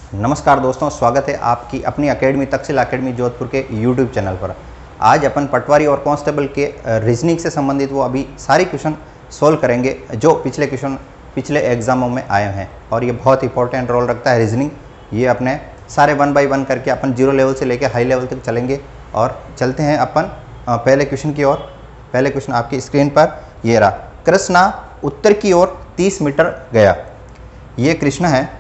नमस्कार दोस्तों, स्वागत है आपकी अपनी एकेडमी तक्षशिला एकेडमी जोधपुर के यूट्यूब चैनल पर। आज अपन पटवारी और कांस्टेबल के रीजनिंग से संबंधित वो अभी सारे क्वेश्चन सोल्व करेंगे जो पिछले क्वेश्चन पिछले एग्जामों में आए हैं और ये बहुत इंपॉर्टेंट रोल रखता है रीजनिंग। ये अपने सारे 1 बाय 1 करके अपन 0 लेवल से लेकर हाई लेवल तक चलेंगे और चलते हैं अपन पहले क्वेश्चन की ओर। पहले क्वेश्चन आपकी स्क्रीन पर ये रहा। कृष्णा उत्तर की ओर 30 मीटर गया। ये कृष्ण है।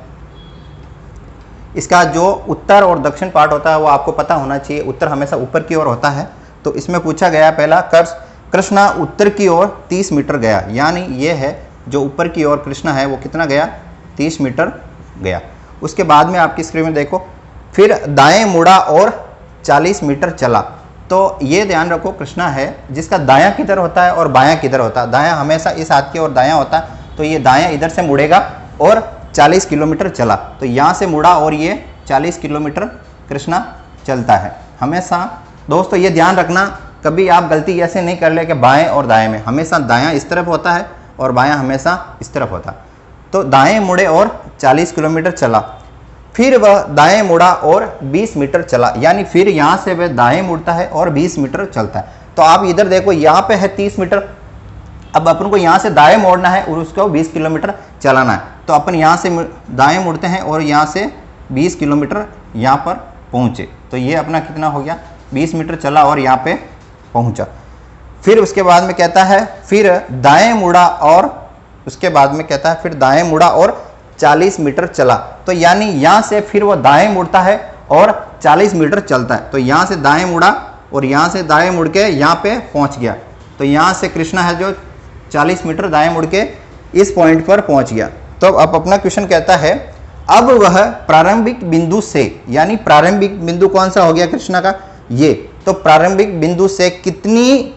इसका जो उत्तर और दक्षिण पार्ट होता है वो आपको पता होना चाहिए। उत्तर हमेशा ऊपर की ओर होता है। तो इसमें पूछा गया पहला, कृष्णा उत्तर की ओर 30 मीटर गया, यानी ये है जो ऊपर की ओर कृष्णा है वो कितना गया, 30 मीटर गया। उसके बाद में आपकी स्क्रीन में देखो, फिर दाएं मुड़ा और 40 मीटर चला। तो ये ध्यान रखो, कृष्णा है जिसका दायां किधर होता है और बायां किधर होता है। दायां हमेशा इस हाथ की ओर दायां होता है, तो ये दायां इधर से मुड़ेगा और 40 किलोमीटर चला। तो यहाँ से मुड़ा और ये 40 किलोमीटर कृष्णा चलता है। हमेशा दोस्तों ये ध्यान रखना, कभी आप गलती ऐसे नहीं कर ले कि बाएं और दाएं में, हमेशा दायां इस तरफ होता है और बायां हमेशा इस तरफ होता है। तो दाएं मुड़े और 40 किलोमीटर चला, फिर वह दाएं मुड़ा और 20 मीटर चला, यानी फिर यहाँ से वह दाएं मुड़ता है और 20 मीटर चलता है। तो आप इधर देखो, यहाँ पे है 30 मीटर, अब अपन को यहाँ से दाएं मोड़ना है और उसको 20 किलोमीटर चलाना है। तो अपन यहाँ से दाएं मुड़ते हैं और यहाँ से 20 किलोमीटर यहाँ पर पहुँचे। तो ये अपना कितना हो गया, 20 मीटर चला और यहाँ पे पहुँचा। फिर उसके बाद में कहता है फिर दाएं मुड़ा और उसके बाद में कहता है फिर दाएं मुड़ा और 40 मीटर चला। तो यानी यहाँ से फिर वो दाएं मुड़ता है और 40 मीटर चलता है। तो यहाँ से दाएं मुड़ा और यहाँ से दाएं मुड़ के यहाँ पे पहुँच गया। तो यहाँ से कृष्णा है जो 40 मीटर दाएं मुड़ के इस पॉइंट पर पहुंच गया। तो अब अपना क्वेश्चन कहता है, अब वह प्रारंभिक बिंदु से, यानी प्रारंभिक बिंदु कौन सा हो गया कृष्णा का, ये। तो प्रारंभिक बिंदु से कितनी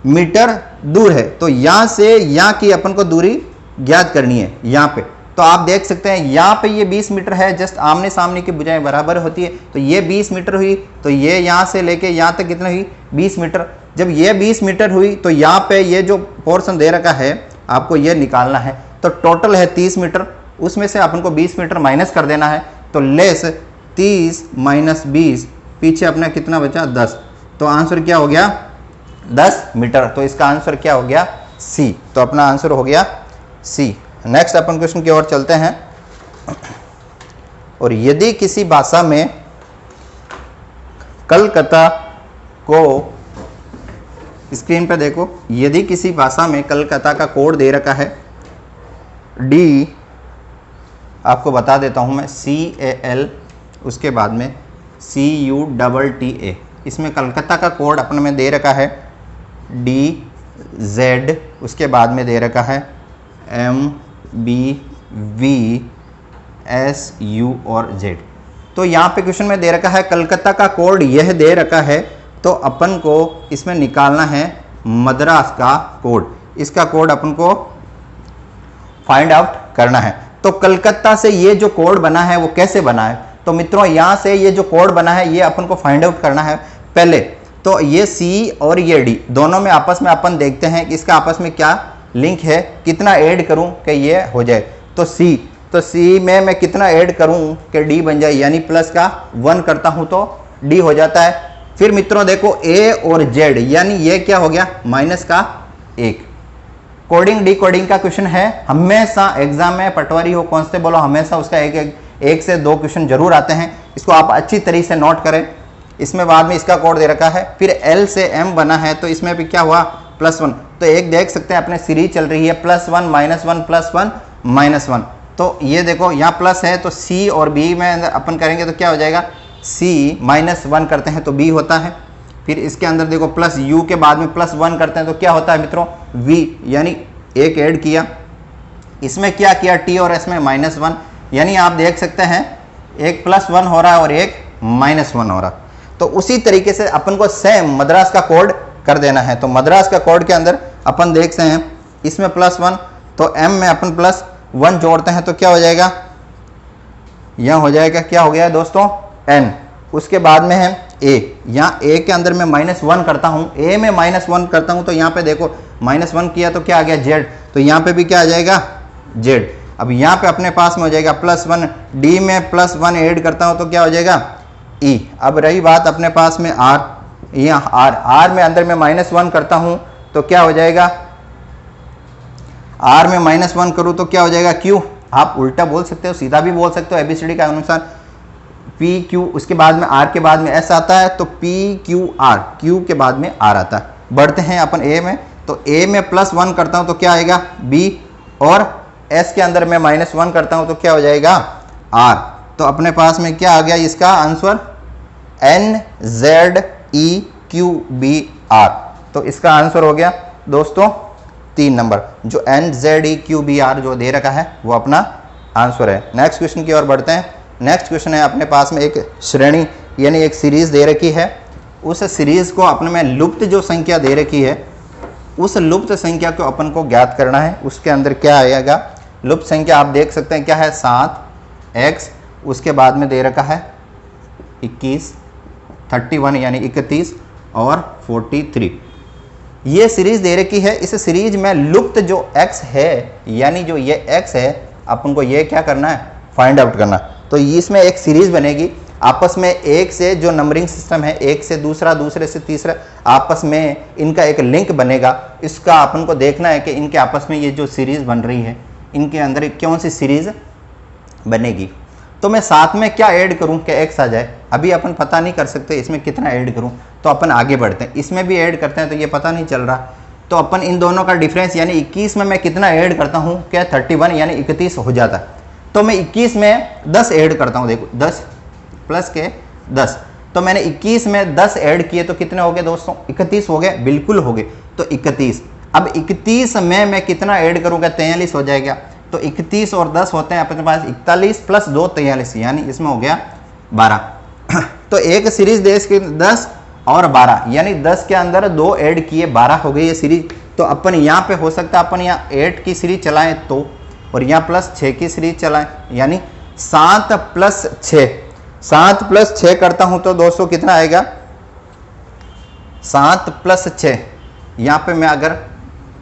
मीटर दूर है, तो यहां से यहां की अपन को दूरी ज्ञात करनी है यहाँ पे। तो आप देख सकते हैं यहाँ पे ये 20 मीटर है, जस्ट आमने सामने की भुजाएं बराबर होती है। तो ये 20 मीटर हुई, तो ये यहाँ से लेके यहाँ तक कितना हुई, 20 मीटर। जब ये 20 मीटर हुई तो यहाँ पे ये जो पोर्शन दे रखा है आपको ये निकालना है। तो टोटल है 30 मीटर, उसमें से अपन को 20 मीटर माइनस कर देना है। तो लेस 30 माइनस 20, पीछे अपना कितना बचा, 10। तो आंसर क्या हो गया, 10 मीटर। तो इसका आंसर क्या हो गया, सी। तो अपना आंसर हो गया सी। नेक्स्ट अपन क्वेश्चन की ओर चलते हैं। और यदि किसी भाषा में कलकत्ता को, स्क्रीन पे देखो, यदि किसी भाषा में कलकत्ता का कोड दे रखा है डी, आपको बता देता हूं मैं, CAL, उसके बाद में CUTTA। इसमें कलकत्ता का कोड अपने में दे रखा है DZ, उसके बाद में दे रखा है MBVSU और Z। तो यहाँ पे क्वेश्चन में दे रखा है कलकत्ता का कोड यह दे रखा है, तो अपन को इसमें निकालना है मद्रास का कोड। इसका कोड अपन को फाइंड आउट करना है। तो कलकत्ता से ये जो कोड बना है वो कैसे बना है, तो मित्रों यहाँ से ये जो कोड बना है ये अपन को फाइंड आउट करना है पहले। तो ये C और ये D दोनों में आपस में अपन देखते हैं कि इसका आपस में क्या लिंक है, कितना ऐड करूं कि ये हो जाए। तो C में मैं कितना ऐड करूं कि D बन जाए, यानी प्लस का 1 करता हूं तो D हो जाता है। फिर मित्रों देखो A और Z, यानी ये क्या हो गया, माइनस का 1। कोडिंग डी कोडिंग का क्वेश्चन है, हमेशा एग्जाम में पटवारी हो कांस्टेबल हो, हमेशा उसका एक से दो क्वेश्चन जरूर आते हैं। इसको आप अच्छी तरीके से नोट करें। इसमें बाद में इसका कोड दे रखा है, फिर L से M बना है, तो इसमें भी क्या हुआ, +1। तो एक देख सकते हैं अपने सीरीज चल रही है +1 -1 +1 -1। तो ये देखो यहाँ प्लस है, तो C और B में अपन करेंगे तो क्या हो जाएगा, C -1 करते हैं तो B होता है। फिर इसके अंदर देखो प्लस U के बाद में +1 करते हैं तो क्या होता है मित्रों, V, यानी एक ऐड किया। इसमें क्या किया, T और S में -1, यानी आप देख सकते हैं एक +1 हो रहा है और एक -1 हो रहा। तो उसी तरीके से अपन को सेम मद्रास का कोड कर देना है। तो मद्रास का कोड के अंदर अपन देख सकते हैं इसमें +1, तो M में अपन +1 जोड़ते हैं तो क्या हो जाएगा, यह हो जाएगा, क्या हो गया दोस्तों, N। उसके बाद में है A, यहाँ A के अंदर मैं -1 करता हूँ, A में -1 करता हूँ तो यहाँ पे देखो -1 किया तो क्या आ गया, Z। तो यहाँ पे भी क्या आ जाएगा, Z। अब यहाँ पे अपने पास में हो जाएगा +1, डी में +1 ऐड करता हूँ तो क्या हो जाएगा ई। अब रही बात अपने पास में आर, यहाँ आर में अंदर में -1 करता हूँ तो क्या हो जाएगा, आर में -1 करूँ तो क्या हो जाएगा क्यू। आप उल्टा बोल सकते हो, सीधा भी बोल सकते हो, एबीसीडी का अनुसार पी क्यू, उसके बाद में आर के बाद में एस आता है तो पी क्यू आर, क्यू के बाद में आर आता है। बढ़ते हैं अपन ए में, तो ए में +1 करता हूँ तो क्या आएगा बी, और एस के अंदर में -1 करता हूँ तो क्या हो जाएगा आर। तो अपने पास में क्या आ गया इसका आंसर NZEQBR। तो इसका आंसर हो गया दोस्तों 3 नंबर, जो NZEQBR जो दे रखा है वो अपना आंसर है। नेक्स्ट क्वेश्चन की ओर बढ़ते हैं। नेक्स्ट क्वेश्चन है अपने पास में एक श्रेणी यानी एक सीरीज दे रखी है, उस सीरीज को अपने में लुप्त जो संख्या दे रखी है, उस लुप्त संख्या को अपन को ज्ञात करना है। उसके अंदर क्या आएगा, लुप्त संख्या आप देख सकते हैं क्या है 7x, उसके बाद में दे रखा है 21, 31 यानी 31 और 43। ये सीरीज दे रखी है। इस सीरीज में लुप्त जो x है यानी जो ये x है अपन को ये क्या करना है फाइंड आउट करना। तो इसमें एक सीरीज बनेगी आपस में, एक से जो नंबरिंग सिस्टम है एक से दूसरा, दूसरे से तीसरा, आपस में इनका एक लिंक बनेगा। इसका अपन को देखना है कि इनके आपस में ये जो सीरीज बन रही है इनके अंदर कौन सी सीरीज बनेगी। तो मैं साथ में क्या ऐड करूं कि x आ जाए, अभी अपन पता नहीं कर सकते इसमें कितना ऐड करूं, तो अपन आगे बढ़ते हैं। इसमें भी ऐड करते हैं तो ये पता नहीं चल रहा, तो अपन इन दोनों का डिफरेंस यानी 21 में मैं कितना ऐड करता हूं क्या 31 यानी 31 हो जाता है। तो मैं 21 में 10 ऐड करता हूं, देखो 10 प्लस के 10, तो मैंने 21 में 10 ऐड किए तो कितने हो गए दोस्तों 31 हो गए, बिल्कुल हो गए। तो 31, अब 31 में मैं कितना ऐड करूंगा 43 हो जाएगा। तो 31 और 10 होते हैं अपने पास 41 प्लस 2 43 यानी इसमें हो गया 12। तो एक सीरीज देश की 10 और 12 यानी 10 के अंदर 2 ऐड किए 12 हो गई ये सीरीज। तो अपन यहाँ पे हो सकता है अपन यहाँ 8 की सीरीज चलाएं तो, और यहाँ +6 की सीरीज चलाएं यानी 7 + 6, 7 + 6 करता हूं तो दोस्तों कितना आएगा 7 + 6, यहाँ पे मैं अगर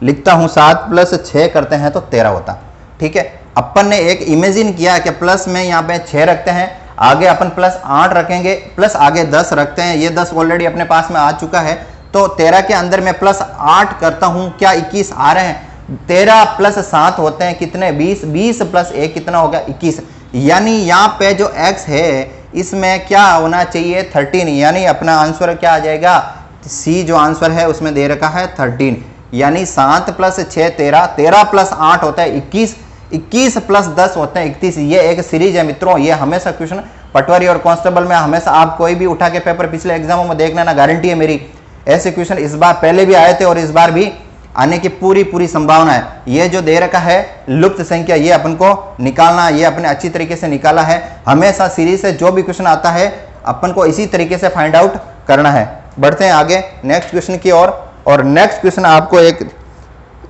लिखता हूं 7 + 6 करते हैं तो 13 होता। ठीक है, अपन ने एक इमेजिन किया कि प्लस में यहाँ पे 6 रखते हैं, आगे अपन +8 रखेंगे, प्लस आगे 10 रखते हैं, ये 10 ऑलरेडी अपने पास में आ चुका है। तो 13 के अंदर मैं +8 करता हूं क्या 21 आ रहे हैं, 13 + 7 होते हैं कितने 20, 20 + 1 कितना होगा 21। यानी यहाँ पे जो x है इसमें क्या होना चाहिए 13, यानी अपना आंसर क्या आ जाएगा सी, जो आंसर है उसमें दे रखा है 13। यानी 7 + 6 13, 13 + 8 होता है 21, 21 + 10 होते हैं 31। ये एक सीरीज है मित्रों। ये हमेशा क्वेश्चन पटवारी और कांस्टेबल में हमेशा आप कोई भी उठा के पेपर पिछले एग्जामों में देखना ना, गारंटी है मेरी, ऐसे क्वेश्चन इस बार पहले भी आए थे और इस बार भी आने की पूरी संभावना है। ये जो दे रखा है लुप्त संख्या ये अपन को निकालना, ये अपने अच्छी तरीके से निकाला है। हमेशा सीरीज से जो भी क्वेश्चन आता है अपन को इसी तरीके से फाइंड आउट करना है। बढ़ते हैं आगे नेक्स्ट क्वेश्चन की ओर, और नेक्स्ट क्वेश्चन आपको एक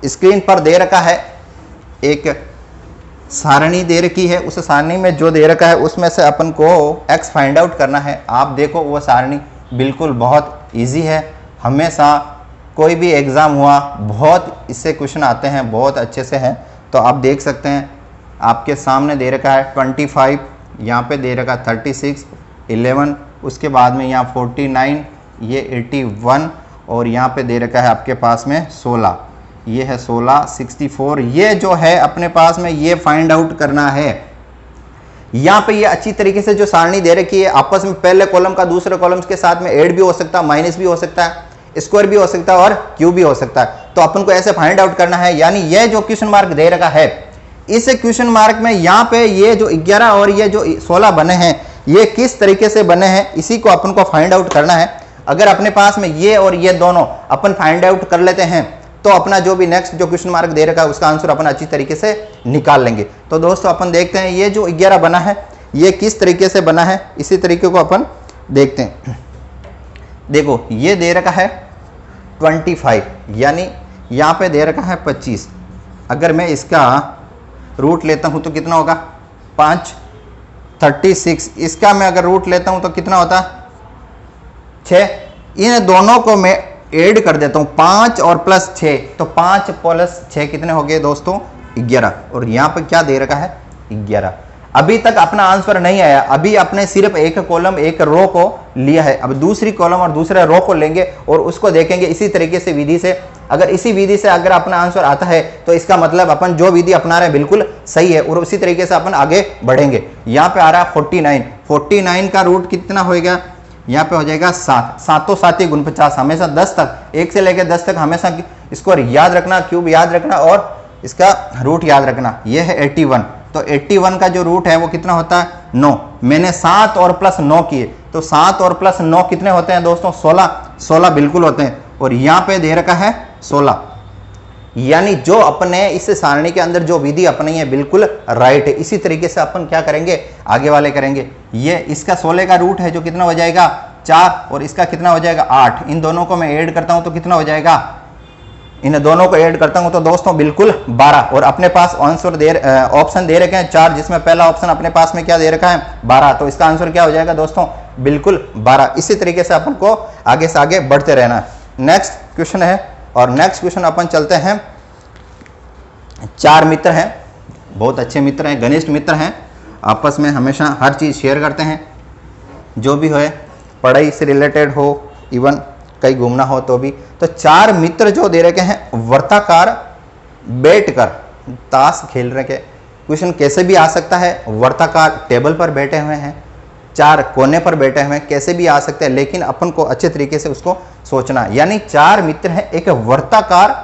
स्क्रीन पर दे रखा है, एक सारणी दे रखी है, उस सारणी में जो दे रखा है उसमें से अपन को x फाइंड आउट करना है। आप देखो वो सारणी बिल्कुल बहुत इजी है, हमेशा कोई भी एग्ज़ाम हुआ बहुत इससे क्वेश्चन आते हैं, बहुत अच्छे से हैं। तो आप देख सकते हैं आपके सामने दे रखा है 25, यहाँ पे दे रखा 36, 11, उसके बाद में यहाँ 49, ये 81, और यहाँ पे दे रखा है आपके पास में 16, ये है 16, 64। ये जो है अपने पास में ये फाइंड आउट करना है। यहाँ पे ये अच्छी तरीके से जो सारणी दे रखी है आपस में पहले कॉलम का दूसरे कॉलम के साथ में ऐड भी हो सकता है, माइनस भी हो सकता है, स्क्वायर भी हो सकता है और क्यूब भी हो सकता है। तो अपन को ऐसे फाइंड आउट करना है। यानी ये जो क्वेश्चन मार्क दे रखा है इस क्वेश्चन मार्क में यहाँ पे ये जो 11 और ये जो 16 बने हैं ये किस तरीके से बने हैं इसी को अपन को फाइंड आउट करना है। अगर अपने पास में ये और ये दोनों अपन फाइंड आउट कर लेते हैं तो अपना जो भी नेक्स्ट जो क्वेश्चन मार्क दे रखा है उसका आंसर अपन अच्छी तरीके से निकाल लेंगे। तो दोस्तों अपन देखते हैं ये जो 11 बना है ये किस तरीके से बना है, इसी तरीके को अपन देखते हैं। देखो ये दे रखा है 25, यानी यहाँ पे दे रखा है 25। अगर मैं इसका रूट लेता हूँ तो कितना होगा 5, 36। इसका मैं अगर रूट लेता हूँ तो कितना होता 6। इन दोनों को मैं ऐड कर देता हूँ 5 और +6, तो 5 + 6 कितने हो गए दोस्तों 11 और यहाँ पे क्या दे रखा है 11। अभी तक अपना आंसर नहीं आया, अभी अपने सिर्फ एक कॉलम एक रो को लिया है। अब दूसरी कॉलम और दूसरे रो को लेंगे और उसको देखेंगे इसी तरीके से विधि से। अगर इसी विधि से अगर अपना आंसर आता है तो इसका मतलब अपन जो विधि अपना रहे हैं बिल्कुल सही है और उसी तरीके से अपन आगे बढ़ेंगे। यहाँ पे आ रहा है 49, 49 का रूट कितना होएगा, यहाँ पे हो जाएगा 7, 7 7 गुण 50, हमेशा 10 तक, 1 से लेकर 10 तक हमेशा इसको याद रखना, क्यूब याद रखना और इसका रूट याद रखना। यह है 81, तो 81 का जो रूट है वो कितना होता है 9। मैंने 7 और प्लस 9 किए तो 7 और प्लस 9 कितने होते हैं दोस्तों 16, 16 बिल्कुल होते हैं। और यहाँ पे दे रखा है 16, यानी जो अपने इस सारणी के अंदर जो विधि अपनी है बिल्कुल राइट है। इसी तरीके से अपन क्या करेंगे आगे वाले करेंगे। ये इसका 16 का रूट है जो कितना हो जाएगा 4 और इसका कितना हो जाएगा 8। इन दोनों को मैं ऐड करता हूं तो कितना हो जाएगा, इन दोनों को ऐड करता हूं तो दोस्तों बिल्कुल 12। और अपने पास आंसर ऑप्शन दे रखे हैं 4, जिसमें पहला ऑप्शन अपने पास में क्या दे रखा है 12, तो इसका आंसर क्या हो जाएगा दोस्तों बिल्कुल 12। इसी तरीके से अपन को आगे से आगे बढ़ते रहना है। नेक्स्ट क्वेश्चन है और नेक्स्ट क्वेश्चन अपन चलते हैं। 4 मित्र हैं, बहुत अच्छे मित्र हैं, घनिष्ठ मित्र हैं, आपस में हमेशा हर चीज़ शेयर करते हैं, जो भी हो पढ़ाई से रिलेटेड हो, इवन कहीं घूमना हो तो भी। तो 4 मित्र जो दे रखे हैं वर्ताकार बैठकर ताश खेल रहे हैं। क्वेश्चन कैसे भी आ सकता है, वर्ताकार टेबल पर बैठे हुए हैं, 4 कोने पर बैठे हुए हैं, कैसे भी आ सकते हैं, लेकिन अपन को अच्छे तरीके से उसको सोचना। यानी 4 मित्र हैं एक वर्ताकार,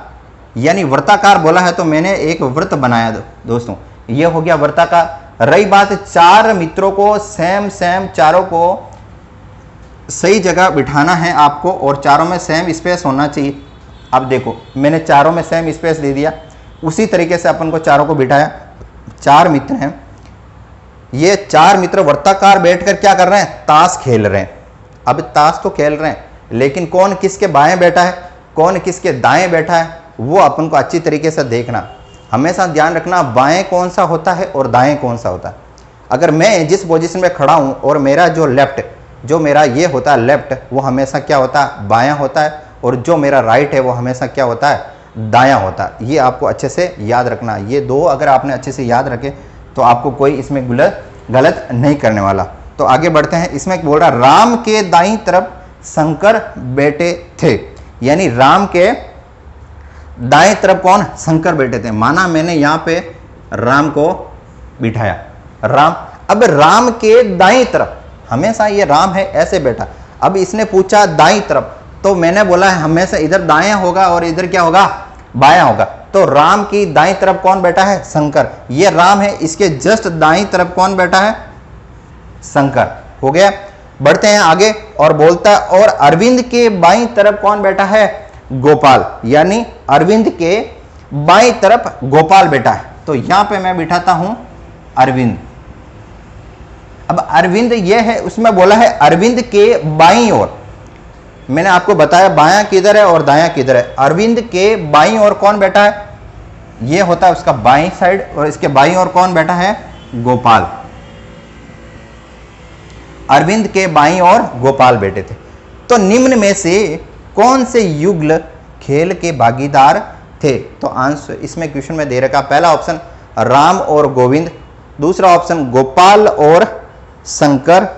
यानी वर्ताकार बोला है तो मैंने एक वृत्त बनाया दोस्तों, ये हो गया वर्ताकार। रही बात 4 मित्रों को सेम चारों को सही जगह बिठाना है आपको और चारों में सेम स्पेस होना चाहिए। अब देखो मैंने चारों में सेम स्पेस दे दिया, उसी तरीके से अपन को चारों को बिठाया। 4 मित्र हैं, ये 4 मित्र वर्ताकार बैठकर क्या कर रहे हैं ताश खेल रहे हैं। अब ताश तो खेल रहे हैं लेकिन कौन किसके बाएं बैठा है कौन किसके दाएं बैठा है वो अपन को अच्छी तरीके से देखना। हमेशा ध्यान रखना बाएं कौन सा होता है और दाएं कौन सा होता है। अगर मैं जिस पोजीशन में खड़ा हूं और मेरा जो लेफ्ट, जो मेरा ये होता है लेफ्ट, वो हमेशा क्या होता है बायां होता है, और जो मेरा राइट है वो हमेशा क्या होता है दायां होता है। ये आपको अच्छे से याद रखना। ये 2 अगर आपने अच्छे से याद रखे तो आपको कोई इसमें गलत नहीं करने वाला। तो आगे बढ़ते हैं। इसमें बोल रहा राम के दाईं तरफ शंकर बैठे थे, यानी राम के दाएं तरफ कौन शंकर बैठे थे। माना मैंने यहां पे राम को बिठाया, राम, अब राम के दाईं तरफ, हमेशा ये राम है ऐसे बैठा, अब इसने पूछा दाईं तरफ तो मैंने बोला है हमेशा इधर दायां होगा और इधर क्या होगा बायां होगा। तो राम की दाईं तरफ कौन बैठा है शंकर, ये राम है, इसके जस्ट दाईं तरफ कौन बैठा है शंकर। हो गया, बढ़ते हैं आगे और बोलता और अरविंद के बाईं तरफ कौन बैठा है गोपाल, यानी अरविंद के बाईं तरफ गोपाल बैठा है। तो यहां पे मैं बिठाता हूं अरविंद। अब अरविंद ये है, उसमें बोला है अरविंद के बाईं ओर, मैंने आपको बताया बायां किधर है और दायां किधर है। अरविंद के बाईं ओर कौन बैठा है, ये होता है उसका बाईं साइड, और इसके बाईं ओर कौन बैठा है गोपाल। अरविंद के बाईं ओर गोपाल बैठे थे। तो निम्न में से कौन से युगल खेल के भागीदार थे। तो आंसर इसमें क्वेश्चन में दे रखा, पहला ऑप्शन राम और गोविंद, दूसरा ऑप्शन गोपाल और शंकर।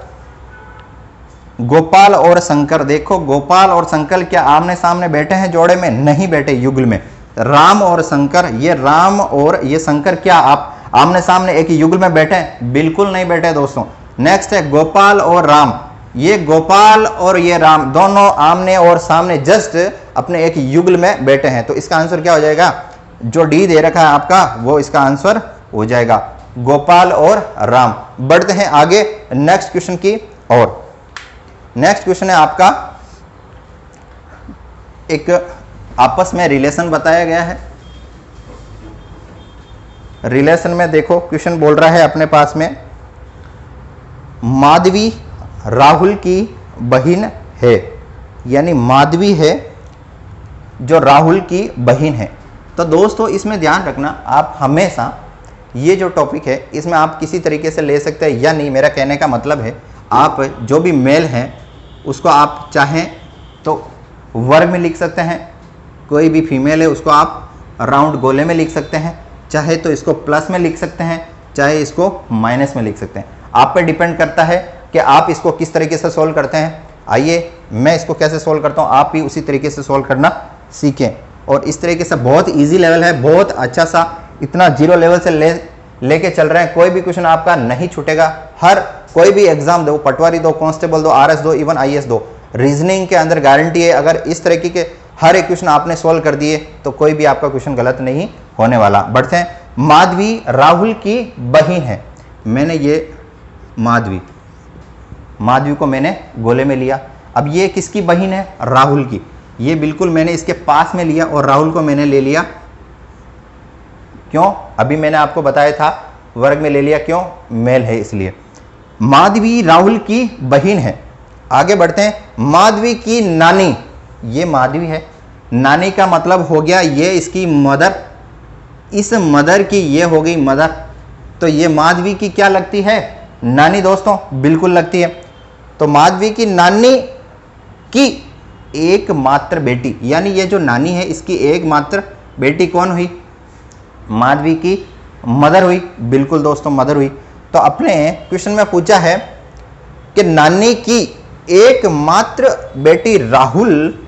गोपाल और शंकर, देखो गोपाल और शंकर क्या आमने सामने बैठे हैं जोड़े में, नहीं बैठे, युगल में। राम और शंकर, ये राम और ये शंकर क्या आप आमने सामने एक युगल में बैठे हैं, बिल्कुल नहीं बैठे दोस्तों। नेक्स्ट है गोपाल और राम, ये गोपाल और ये राम दोनों आमने और सामने जस्ट अपने एक युगल में बैठे हैं। तो इसका आंसर क्या हो जाएगा, जो डी दे रखा है आपका वो इसका आंसर हो जाएगा, गोपाल और राम। बढ़ते हैं आगे नेक्स्ट क्वेश्चन की और। नेक्स्ट क्वेश्चन है आपका, एक आपस में रिलेशन बताया गया है। रिलेशन में देखो क्वेश्चन बोल रहा है अपने पास में माधवी राहुल की बहन है, यानी माधवी है जो राहुल की बहन है। तो दोस्तों इसमें ध्यान रखना, आप हमेशा ये जो टॉपिक है इसमें आप किसी तरीके से ले सकते हैं या नहीं। मेरा कहने का मतलब है आप जो भी मेल हैं उसको आप चाहें तो वर्ग में लिख सकते हैं, कोई भी फीमेल है उसको आप राउंड गोले में लिख सकते हैं, चाहे तो इसको प्लस में लिख सकते हैं, चाहे इसको माइनस में लिख सकते हैं। आप पे डिपेंड करता है कि आप इसको किस तरीके से सोल्व करते हैं। आइए मैं इसको कैसे सोल्व करता हूँ, आप भी उसी तरीके से सोल्व करना सीखें। और इस तरीके से बहुत इजी लेवल है, बहुत अच्छा सा, इतना जीरो लेवल से लेके चल रहे हैं। कोई भी क्वेश्चन आपका नहीं छूटेगा। हर कोई भी एग्जाम दो, पटवारी दो, कांस्टेबल दो, आरएस दो, इवन आईएएस दो, रीजनिंग के अंदर गारंटी है अगर इस तरीके के हर एक क्वेश्चन आपने सोल्व कर दिए तो कोई भी आपका क्वेश्चन गलत नहीं होने वाला। बढ़ते हैं। माधवी राहुल की बहन है। मैंने ये माधवी को मैंने गोले में लिया। अब ये किसकी बहन है? राहुल की। ये बिल्कुल मैंने इसके पास में लिया और राहुल को मैंने ले लिया। क्यों? अभी मैंने आपको बताया था वर्ग में ले लिया, क्यों? मेल है इसलिए। माधवी राहुल की बहन है। आगे बढ़ते हैं। माधवी की नानी, ये माधवी है, नानी का मतलब हो गया ये इसकी मदर, इस मदर की ये हो गई मदर, तो ये माधवी की क्या लगती है? नानी दोस्तों, बिल्कुल लगती है। तो माधवी की नानी की एकमात्र बेटी, यानी ये जो नानी है इसकी एकमात्र बेटी कौन हुई? माधवी की मदर हुई। बिल्कुल दोस्तों, मदर हुई। तो अपने क्वेश्चन में पूछा है कि नानी की एकमात्र बेटी राहुल,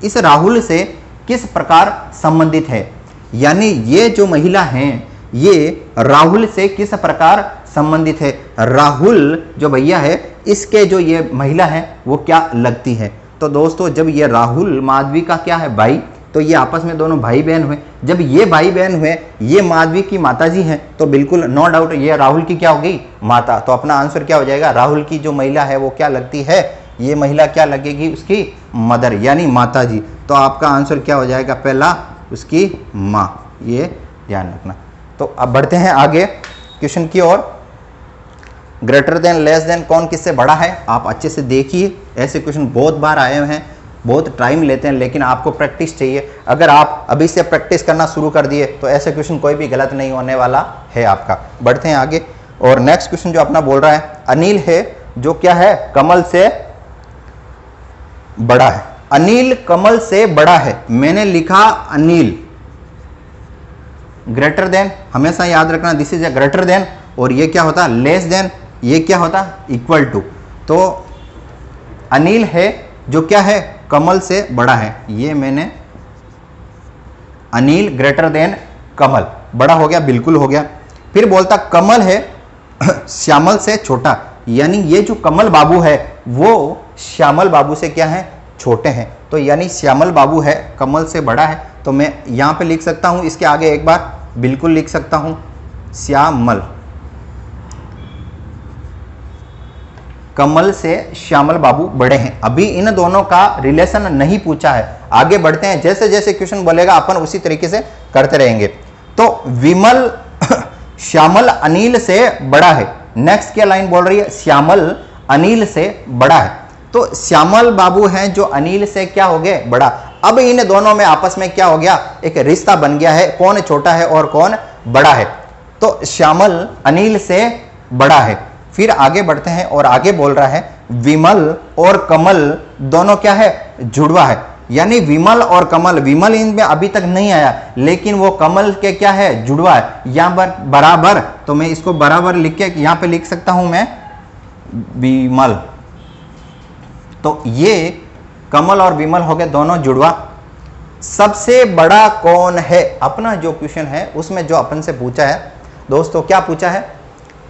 इस राहुल से किस प्रकार संबंधित है, यानी ये जो महिला हैं ये राहुल से किस प्रकार संबंधित है। राहुल जो भैया है इसके जो ये महिला है वो क्या लगती है। तो दोस्तों जब ये राहुल माधवी का क्या है? भाई, तो ये आपस में दोनों भाई बहन हुए। जब ये भाई बहन हुए, ये माधवी की माताजी हैं, तो बिल्कुल नो डाउट ये राहुल की क्या हो गई? माता। तो अपना आंसर क्या हो जाएगा? राहुल की जो महिला है वो क्या लगती है? ये महिला क्या लगेगी? उसकी मदर, यानी माता जी। तो आपका आंसर क्या हो जाएगा? पहला उसकी माँ, ये ध्यान रखना। तो अब बढ़ते हैं आगे क्वेश्चन की ओर। ग्रेटर देन, लेस देन, कौन किससे बड़ा है? आप अच्छे से देखिए, ऐसे क्वेश्चन बहुत बार आए हुए हैं, बहुत टाइम लेते हैं, लेकिन आपको प्रैक्टिस चाहिए। अगर आप अभी से प्रैक्टिस करना शुरू कर दिए तो ऐसे क्वेश्चन कोई भी गलत नहीं होने वाला है आपका। बढ़ते हैं आगे। और नेक्स्ट क्वेश्चन जो अपना बोल रहा है, अनिल है जो क्या है? कमल से बड़ा है। अनिल कमल से बड़ा है। मैंने लिखा अनिल। ग्रेटर देन, हमेशा याद रखना this is a greater than, और ये क्या होता? लेस देन, ये क्या होता? Equal to. तो अनिल है जो क्या है? कमल से बड़ा है। ये मैंने अनिल ग्रेटर देन कमल, बड़ा हो गया, बिल्कुल हो गया। फिर बोलता कमल है श्यामल से छोटा, यानी ये जो कमल बाबू है वो श्यामल बाबू से क्या है? छोटे हैं। तो यानी श्यामल बाबू है कमल से बड़ा है। तो मैं यहां पे लिख सकता हूं, इसके आगे एक बार बिल्कुल लिख सकता हूं श्यामल, कमल से श्यामल बाबू बड़े हैं। अभी इन दोनों का रिलेशन नहीं पूछा है। आगे बढ़ते हैं, जैसे जैसे क्वेश्चन बोलेगा अपन उसी तरीके से करते रहेंगे। तो विमल श्यामल अनिल से बड़ा है। नेक्स्ट क्या लाइन बोल रही है? श्यामल अनिल से बड़ा है। तो श्यामल बाबू हैं जो अनिल से क्या हो गए? बड़ा। अब इन दोनों में आपस में क्या हो गया? एक रिश्ता बन गया है, कौन छोटा है और कौन बड़ा है। तो श्यामल अनिल से बड़ा है। फिर आगे बढ़ते हैं और आगे बोल रहा है विमल और कमल दोनों क्या है? जुड़वा है। यानी विमल और कमल, विमल इनमें अभी तक नहीं आया, लेकिन वो कमल के क्या है? जुड़वा है। यहां पर बराबर, तो मैं इसको बराबर लिख के यहां पे लिख सकता हूं मैं विमल। तो ये कमल और विमल हो गए दोनों जुड़वा। सबसे बड़ा कौन है? अपना जो क्वेश्चन है उसमें जो अपन से पूछा है दोस्तों, क्या पूछा है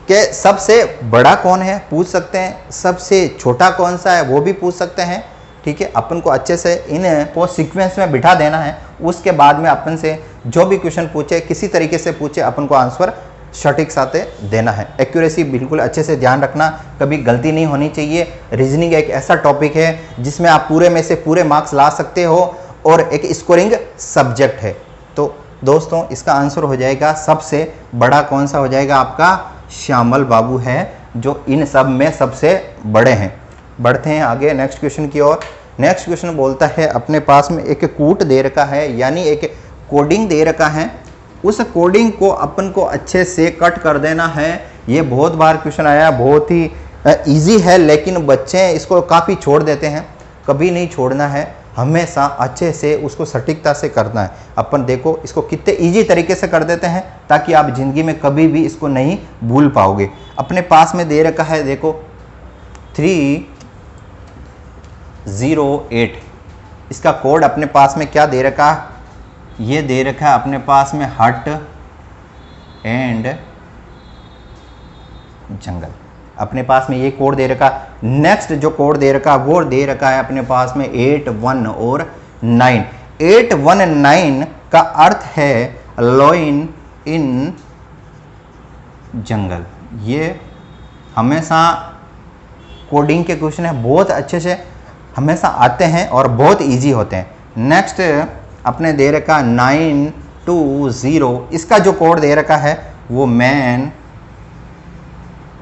कि सबसे बड़ा कौन है पूछ सकते हैं, सबसे छोटा कौन सा है वो भी पूछ सकते हैं। ठीक है, अपन को अच्छे से इनको सीक्वेंस में बिठा देना है। उसके बाद में अपन से जो भी क्वेश्चन पूछे, किसी तरीके से पूछे, अपन को आंसर सटीक साथ देना है। एक्यूरेसी बिल्कुल अच्छे से ध्यान रखना, कभी गलती नहीं होनी चाहिए। रीजनिंग एक ऐसा टॉपिक है जिसमें आप पूरे में से पूरे मार्क्स ला सकते हो और एक स्कोरिंग सब्जेक्ट है। तो दोस्तों इसका आंसर हो जाएगा, सबसे बड़ा कौन सा हो जाएगा आपका? श्यामल बाबू है जो इन सब में सबसे बड़े हैं। बढ़ते हैं आगे नेक्स्ट क्वेश्चन की ओर। नेक्स्ट क्वेश्चन बोलता है अपने पास में एक कूट दे रखा है, यानी एक कोडिंग दे रखा है। उस कोडिंग को अपन को अच्छे से कट कर देना है। ये बहुत बार क्वेश्चन आया, बहुत ही इजी है, लेकिन बच्चे इसको काफ़ी छोड़ देते हैं। कभी नहीं छोड़ना है। हमेशा अच्छे से उसको सटीकता से करना है। अपन देखो इसको कितने इजी तरीके से कर देते हैं ताकि आप ज़िंदगी में कभी भी इसको नहीं भूल पाओगे। अपने पास में दे रखा है देखो 308, इसका कोड अपने पास में क्या दे रखा, ये दे रखा है अपने पास में हट एंड जंगल, अपने पास में ये कोड दे रखा। नेक्स्ट जो कोड दे रखा वो दे रखा है अपने पास में 81 और 9। 819 का अर्थ है लॉइन इन जंगल। ये हमेशा कोडिंग के क्वेश्चन है, बहुत अच्छे से हमेशा आते हैं और बहुत इजी होते हैं। नेक्स्ट अपने दे रखा 920, इसका जो कोड दे रखा है वो मैन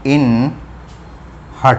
इन हट,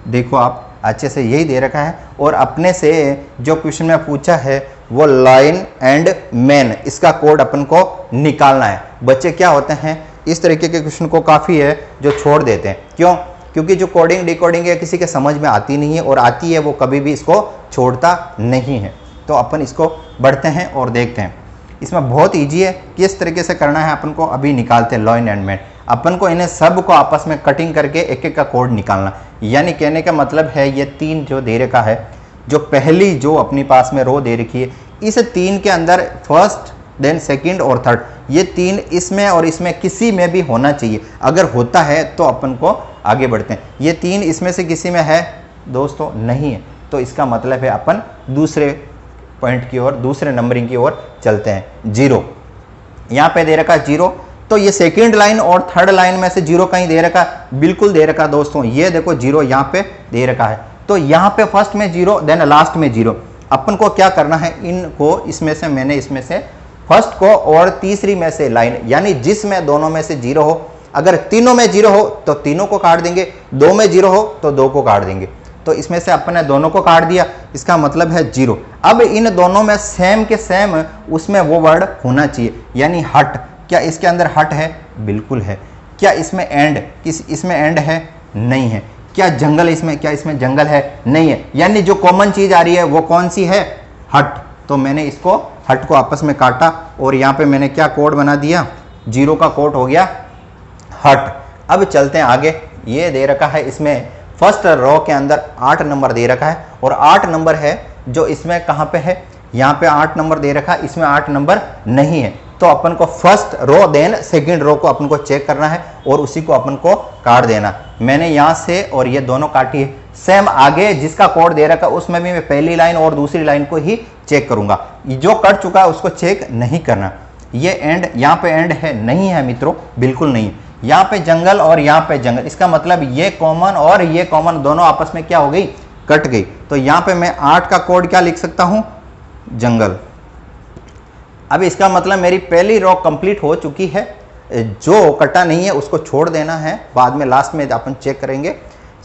देखो आप अच्छे से यही दे रखा है। और अपने से जो क्वेश्चन में पूछा है वो लाइन एंड मैन, इसका कोड अपन को निकालना है। बच्चे क्या होते हैं इस तरीके के क्वेश्चन को काफ़ी है जो छोड़ देते हैं, क्यों? क्योंकि जो कोडिंग डिकोडिंग है किसी के समझ में आती नहीं है, और आती है वो कभी भी इसको छोड़ता नहीं है। तो अपन इसको बढ़ते हैं और देखते हैं। इसमें बहुत ईजी है, किस तरीके से करना है अपन को अभी निकालते हैं। लॉइन एंड मैन, अपन को इन्हें सब को आपस में कटिंग करके एक एक का कोड निकालना। यानी कहने का मतलब है ये 3 जो दे रखा है, जो पहली जो अपनी पास में रो दे रखी है, इस 3 के अंदर फर्स्ट देन सेकंड और थर्ड, ये 3 इसमें और इसमें किसी में भी होना चाहिए। अगर होता है तो अपन को आगे बढ़ते हैं। ये 3 इसमें से किसी में है दोस्तों, नहीं है, तो इसका मतलब है अपन दूसरे पॉइंट की ओर, दूसरे नंबरिंग की ओर चलते हैं। 0 यहाँ पे दे रखा 0, तो ये सेकंड लाइन और थर्ड लाइन में से 0 कहीं दे रखा, बिल्कुल दे रखा दोस्तों। ये देखो 0 यहाँ पे दे रखा है, तो यहाँ पे फर्स्ट में 0 देन लास्ट में 0। अपन को क्या करना है, इनको इसमें से मैंने इसमें से फर्स्ट को और तीसरी में से लाइन, यानी जिसमें दोनों में से 0 हो, अगर तीनों में 0 हो तो तीनों को काट देंगे, 2 में 0 हो तो 2 को काट देंगे। तो इसमें से अपन ने दोनों को काट दिया, इसका मतलब है 0। अब इन दोनों में सेम के सेम उसमें वो वर्ड होना चाहिए, यानी हट। क्या इसके अंदर हट है? बिल्कुल है। क्या इसमें एंड, इसमें एंड है? नहीं है। क्या जंगल इसमें, क्या इसमें जंगल है? नहीं है। यानी जो कॉमन चीज आ रही है वो कौन सी है? हट। तो मैंने इसको हट को आपस में काटा और यहाँ पे मैंने क्या कोड बना दिया, 0 का कोड हो गया हट। अब चलते हैं आगे। ये दे रखा है इसमें फर्स्ट रो के अंदर 8 नंबर दे रखा है, और 8 नंबर है जो इसमें कहाँ पे है, यहाँ पे 8 नंबर दे रखा है, इसमें 8 नंबर नहीं है। तो अपन को first row then second row को अपन को चेक करना है और उसी को अपन को काट देना। मैंने यहाँ से और ये दोनों काटी है। सेम आगे जिसका कोड दे रखा है उसमें भी मैं पहली लाइन और दूसरी लाइन को ही चेक करूंगा, जो कट चुका है उसको चेक नहीं करना। ये एंड, यहाँ पे एंड है? नहीं है मित्रों, बिल्कुल नहीं। यहाँ पे जंगल और यहाँ पे जंगल, इसका मतलब ये कॉमन और ये कॉमन दोनों आपस में क्या हो गई, कट गई। तो यहाँ पे मैं 8 का कोड क्या लिख सकता हूँ, जंगल। अब इसका मतलब मेरी पहली रो कंप्लीट हो चुकी है, जो कटा नहीं है उसको छोड़ देना है, बाद में लास्ट में अपन चेक करेंगे।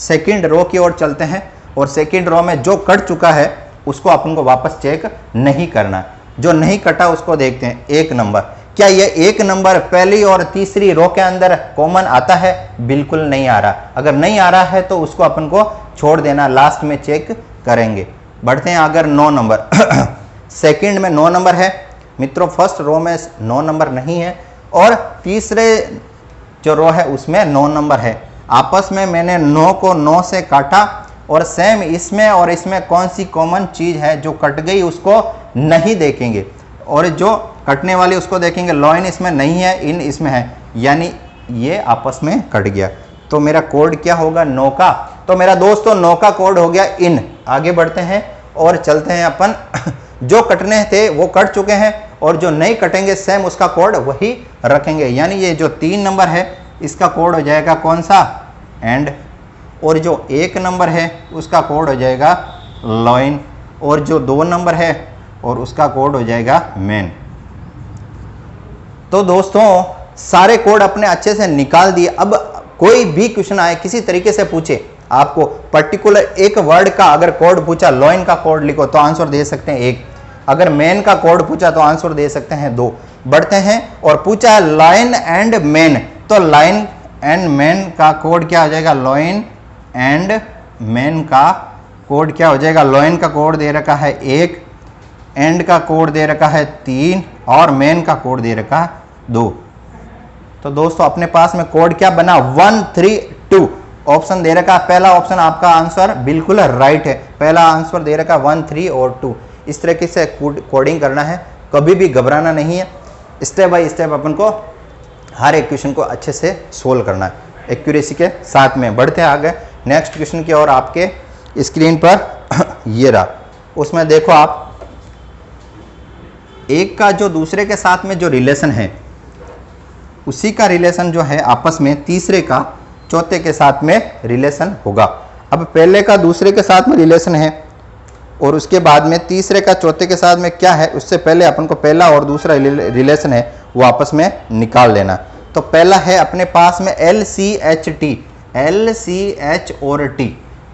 सेकंड रो की ओर चलते हैं और सेकंड रो में जो कट चुका है उसको अपन को वापस चेक नहीं करना, जो नहीं कटा उसको देखते हैं। 1 नंबर, क्या ये 1 नंबर पहली और तीसरी रो के अंदर कॉमन आता है? बिल्कुल नहीं आ रहा। अगर नहीं आ रहा है तो उसको अपन को छोड़ देना, लास्ट में चेक करेंगे। बढ़ते हैं अगर 9 नंबर सेकंड में 9 नंबर है मित्रों, फर्स्ट रो में 9 नंबर नहीं है और तीसरे जो रो है उसमें 9 नंबर है। आपस में मैंने 9 को 9 से काटा और सेम इसमें और इसमें कौन सी कॉमन चीज है जो कट गई उसको नहीं देखेंगे, और जो कटने वाली उसको देखेंगे। लॉइन इसमें नहीं है, इन इसमें है, यानी ये आपस में कट गया। तो मेरा कोड क्या होगा, 9 का। तो मेरा दोस्तों 9 का कोड हो गया इन। आगे बढ़ते हैं और चलते हैं अपन जो कटने थे वो कट चुके हैं और जो नहीं कटेंगे सेम उसका कोड वही रखेंगे। यानी ये जो 3 नंबर है इसका कोड हो जाएगा कौन सा, एंड। और जो 1 नंबर है उसका कोड हो जाएगा लॉइन, और जो 2 नंबर है और उसका कोड हो जाएगा मेन। तो दोस्तों सारे कोड अपने अच्छे से निकाल दिए। अब कोई भी क्वेश्चन आए किसी तरीके से पूछे, आपको पर्टिकुलर एक वर्ड का अगर कोड पूछा, लॉइन का कोड लिखो तो आंसर दे सकते हैं 1, अगर मेन का कोड पूछा तो आंसर दे सकते हैं 2। बढ़ते हैं और पूछा है लाइन एंड मेन, तो लाइन एंड मेन का कोड क्या हो जाएगा, लॉइन एंड मेन का कोड क्या हो जाएगा, लोइन का कोड दे रखा है 1, एंड का कोड दे रखा है 3 और मेन का कोड दे रखा है 2। तो दोस्तों अपने पास में कोड क्या बना, 1 3 2 ऑप्शन दे रखा है। पहला ऑप्शन आपका आंसर बिल्कुल राइट है, पहला आंसर दे रखा 1 3 और 2। इस तरीके से कोडिंग करना है, कभी भी घबराना नहीं है, स्टेप बाय स्टेप अपन को हर एक क्वेश्चन को अच्छे से सोल्व करना है एक्यूरेसी के साथ में। बढ़ते हैं आगे नेक्स्ट क्वेश्चन की ओर। आपके स्क्रीन पर ये रहा, उसमें देखो आप एक का जो दूसरे के साथ में जो रिलेशन है उसी का रिलेशन जो है आपस में तीसरे का चौथे के साथ में रिलेशन होगा। अब पहले का दूसरे के साथ में रिलेशन है और उसके बाद में तीसरे का चौथे के साथ में क्या है, उससे पहले अपन को पहला और दूसरा रिलेशन है वो आपस में निकाल लेना। तो पहला है अपने पास में LCH और T,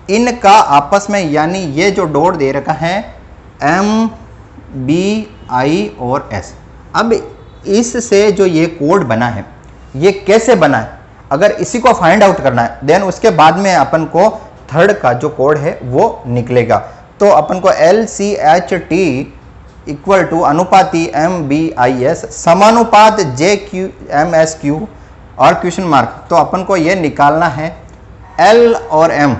इनका आपस में यानी ये जो डॉट दे रखा है MBI और S। अब इससे जो ये कोड बना है ये कैसे बना है, अगर इसी को फाइंड आउट करना है देन उसके बाद में अपन को थर्ड का जो कोड है वो निकलेगा। तो अपन को LCHT इक्वल टू अनुपाती MBIS समानुपात JQMSQ और क्वेश्चन मार्क। तो अपन को ये निकालना है L और M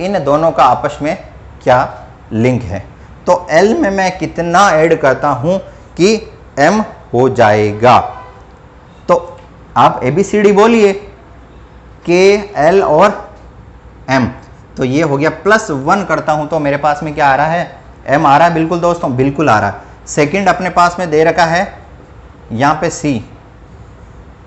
इन दोनों का आपस में क्या लिंक है। तो L में मैं कितना ऐड करता हूं कि M हो जाएगा। तो आप ABCD बोलिए K L और M। तो ये हो गया +1 करता हूं तो मेरे पास में क्या आ रहा है, M आ रहा है। बिल्कुल दोस्तों बिल्कुल आ रहा है। सेकंड अपने पास में दे रखा है यहाँ पे C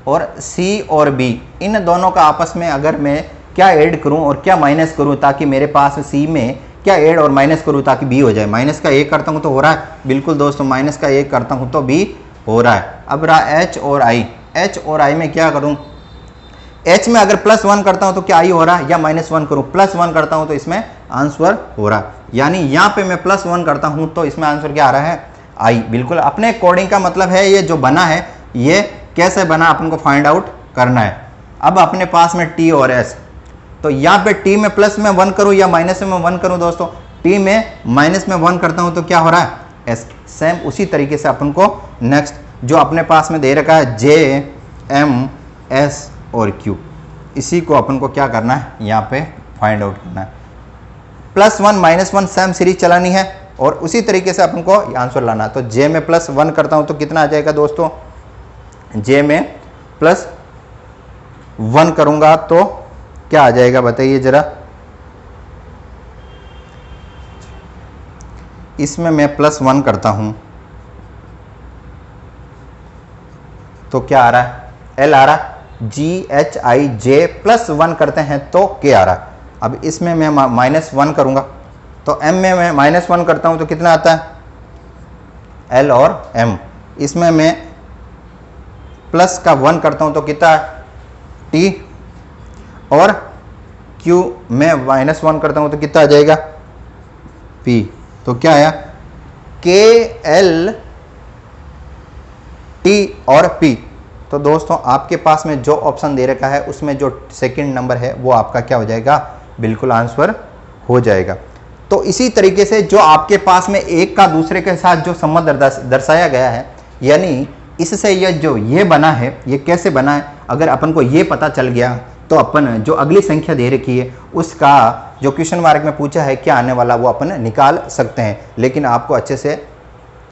और C और B, इन दोनों का आपस में अगर मैं क्या ऐड करूं और क्या माइनस करूं ताकि मेरे पास C में क्या ऐड और माइनस करूं ताकि B हो जाए। माइनस का 1 करता हूं तो हो रहा है, बिल्कुल दोस्तों माइनस का 1 करता हूं तो B हो रहा है। अब रहा H और I, H और I में क्या करूं, H में अगर +1 करता हूं तो क्या I हो रहा है या -1 करूं, +1 करता हूं तो इसमें आंसर हो रहा है। यानी यहाँ पे मैं +1 करता हूं तो इसमें आंसर क्या आ रहा है, I। बिल्कुल अपने कोडिंग का मतलब है ये जो बना है ये कैसे बना अपन को फाइंड आउट करना है। अब अपने पास में T और S, तो यहाँ पे T में प्लस में 1 करूं या माइनस में 1 करूं दोस्तों, T में माइनस में 1 करता हूं तो क्या हो रहा है S। सेम उसी तरीके से अपन को नेक्स्ट जो अपने पास में दे रखा है J M S और Q, इसी को अपन को क्या करना है यहाँ पे फाइंड आउट करना है। +1 -1 सेम सीरीज चलानी है और उसी तरीके से अपन को आंसर लाना। तो J में +1 करता हूं तो कितना आ जाएगा दोस्तों, J में +1 करूंगा तो क्या आ जाएगा बताइए जरा। इसमें मैं +1 करता हूं तो क्या आ रहा है, L आ रहा है। GHIJ +1 करते हैं तो K आ रहा है। अब इसमें मैं -1 करूंगा तो M में मैं -1 करता हूं तो कितना आता है, L और M। इसमें मैं प्लस का 1 करता हूं तो कितना T और Q में -1 करता हूं तो कितना आ जाएगा P। तो क्या आया K L T और P। तो दोस्तों आपके पास में जो ऑप्शन दे रखा है उसमें जो सेकंड नंबर है वो आपका क्या हो जाएगा, बिल्कुल आंसर हो जाएगा। तो इसी तरीके से जो आपके पास में एक का दूसरे के साथ जो संबंध दर्शाया गया है, यानी इससे ये जो ये बना है ये कैसे बना है, अगर अपन को ये पता चल गया तो अपन जो अगली संख्या दे रखी है उसका जो क्वेश्चन मार्क में पूछा है क्या आने वाला वो अपन निकाल सकते हैं। लेकिन आपको अच्छे से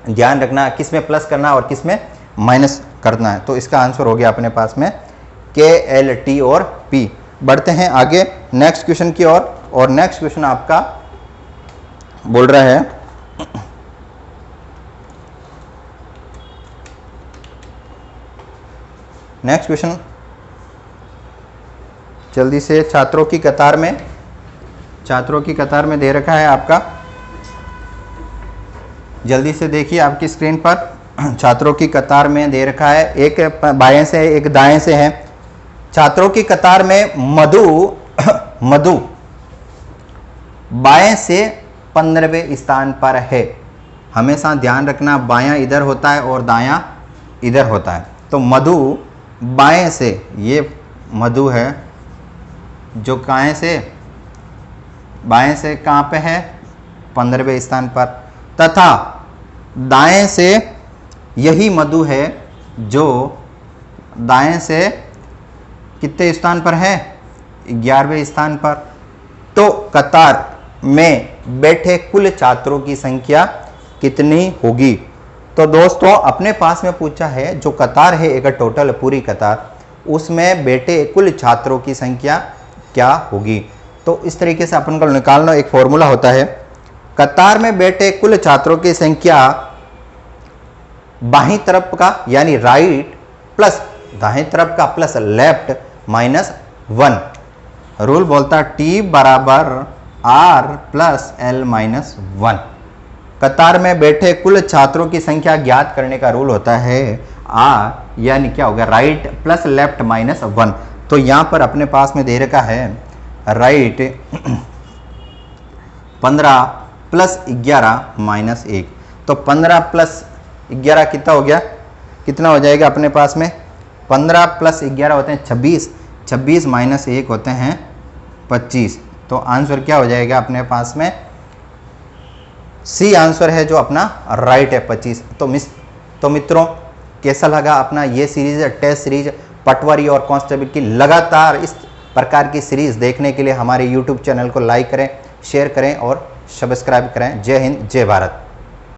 ध्यान रखना किस में प्लस करना और किस में माइनस करना है। तो इसका आंसर हो गया अपने पास में K L T और P। बढ़ते हैं आगे नेक्स्ट क्वेश्चन की ओर और नेक्स्ट क्वेश्चन आपका बोल रहा है नेक्स्ट क्वेश्चन जल्दी से छात्रों की कतार में दे रखा है आपका, जल्दी से देखिए आपकी स्क्रीन पर। छात्रों की कतार में दे रखा है, एक बाएं से एक दाएं से है। छात्रों की कतार में मधु बाएं से 15वें स्थान पर है। हमेशा ध्यान रखना बायां इधर होता है और दायां इधर होता है। तो मधु बाएं से, ये मधु है जो काएं से बाएं से कहाँ पे है, 15वें स्थान पर, तथा दाएं से यही मधु है जो दाएं से कितने स्थान पर है, 11वें स्थान पर। तो कतार में बैठे कुल छात्रों की संख्या कितनी होगी। तो दोस्तों अपने पास में पूछा है जो कतार है एक टोटल पूरी कतार, उसमें बैठे कुल छात्रों की संख्या क्या होगी। तो इस तरीके से अपन को निकालना एक फॉर्मूला होता है, कतार में बैठे कुल छात्रों की संख्या बाहीं तरफ का यानी राइट प्लस दाएं तरफ का प्लस लेफ्ट माइनस 1। रूल बोलता टी बराबर आर प्लस एल माइनस 1। कतार में बैठे कुल छात्रों की संख्या ज्ञात करने का रूल होता है आर, यानी क्या होगा, राइट प्लस लेफ्ट माइनस 1। तो यहां पर अपने पास में दे रखा है राइट 15 प्लस 11 माइनस 1। तो 15 प्लस 11 कितना हो गया, कितना हो जाएगा अपने पास में, 15 प्लस 11 होते हैं 26, 26 माइनस 1 होते हैं 25। तो आंसर क्या हो जाएगा अपने पास में, सी आंसर है जो अपना राइट है 25। तो मित्रों कैसा लगा अपना ये सीरीज, टेस्ट सीरीज पटवारी और कांस्टेबल की। लगातार इस प्रकार की सीरीज देखने के लिए हमारे यूट्यूब चैनल को लाइक करें, शेयर करें और सब्सक्राइब करें। जय हिंद, जय भारत।